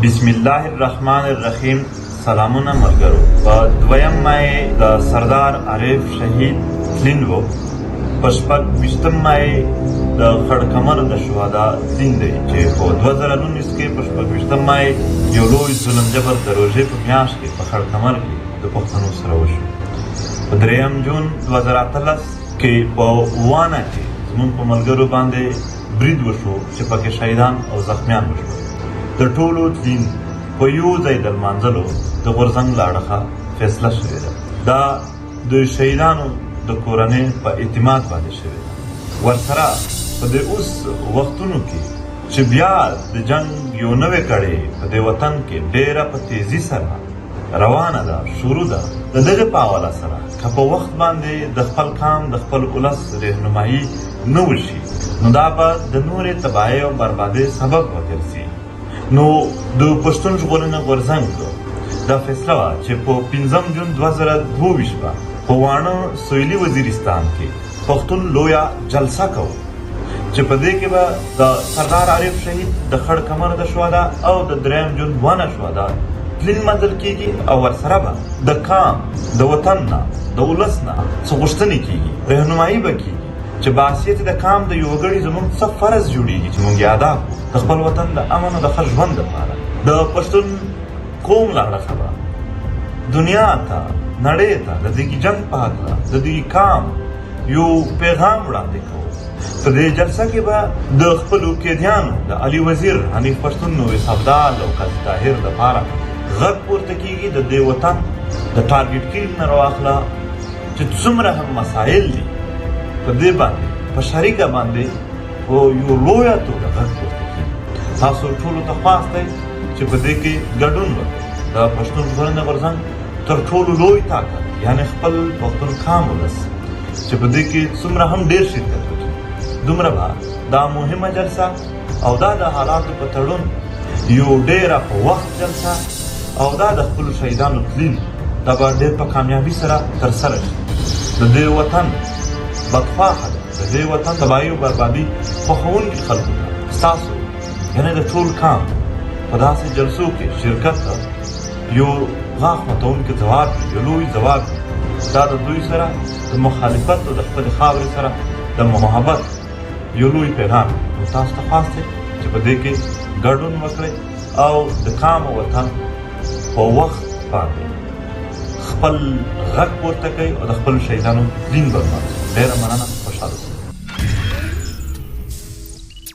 بسم الله الرحمن الرحیم. سلامونه ملګرو. په 2 مای د سردار عارف شهید تلین و. په 26 مای د خړکمر د شهدا دین دی چې په 2019 کې په 26 مای یو لوی ظلم جبر د روژې په میاشت کې په خړکمر کې د پښتنو سره وشو. په 3 جون 2018 کې په وانه کې زموږ په ملګرو باندې برید وشو چې پکې شهیدان او زخمیان وشول. د ټولو دین په یو ځای د لمانځلو د غورځنګ له اړخه فیصله شوې ده. دا د شهیدانو د کورنۍ په اعتماد باندې شوې ده. ورسره په دې اوس وختونو کې چې بیا د جنګ یو نوې کړۍ په دې وطن کې ډېره په تیزي سره روانه ده، شروع ده. د دغې په حواله سره که په وخت باندې د خپل قام د خپل ولس رهنمایي نه وشي، نو دا به د نورې تباهۍ او بربادۍ سبب وګرځي. نو د پښتون ژغورنې غورځنګ دا فیصله وه چې په 5 جون 2022 به په واڼه سویلي وزیرستان کې پښتون لویه جلسه کوو چې په دې کې به د سردار عارف شهید د خړکمر د شهدا او د 3 جون وانه شهدا تلین منځل کېږي او ورسره به د قام د وطن نه د ولس نه څه غوښتنې کېږي، رهنمایي به کېږي چې بحثیت د قام د یو وګړي زموږ څه فرض جوړېږي چې موږ یې ادا کړو د خپل وطن د امن او د ښه ژوند لپاره. د پښتون قوم له اړخه به دنیا ته، نړۍ ته د دې جنګ په هکله د دې قام یو پیغام وړاندې کوو. په دې جلسه کې به د خپلو قیدیانو د علي وزیر، حنیف پښتون، نویس ابدال او قاضي طاهر لپاره غږ پورته کېږي د دې وطن د ټارګېټ کېدو نه راواخله چې څومره هم مسایل دي په دې باندې په شریکه باندې په یو لویه توګه غږ پورته کېږي. تاسو ټولو ته خواست دی چې په دې کې ګډون وکړئ. د پښتون ژغورنې غورځنګ تر ټولو لوی طاقت یعنې خپل پښتون قام ولس چې په دې کې څومره هم ډېر شرکت وکړي، دومره به دا مهمه جلسه او دا د حالاتو په تړون یو ډېره په وخت جلسه او دا د خپلو شهیدانو تلین دا به ډېر په کامیابي سره ترسره شي. د دې وطن بدخواهه ده، د دې وطن تباهي او بربادي خوښوونکي خلکو ته ستاسو یعنې د ټول قام په داسې جلسو کې شرکت ته یو غاښ ماتوونکی ځواب وي، یو لوی ځواب وي. دا د دوی سره د مخالفت او د خپلې خاورې سره د محبت یو لوی پیغام وي. نو تاسو ته خواست دی چې په دې کې ګډون وکړئ او د قام او وطن په وخت باندې خپل غږ پورته کوي او د خپلو شهیدانو دین برباد. ډېره مننه.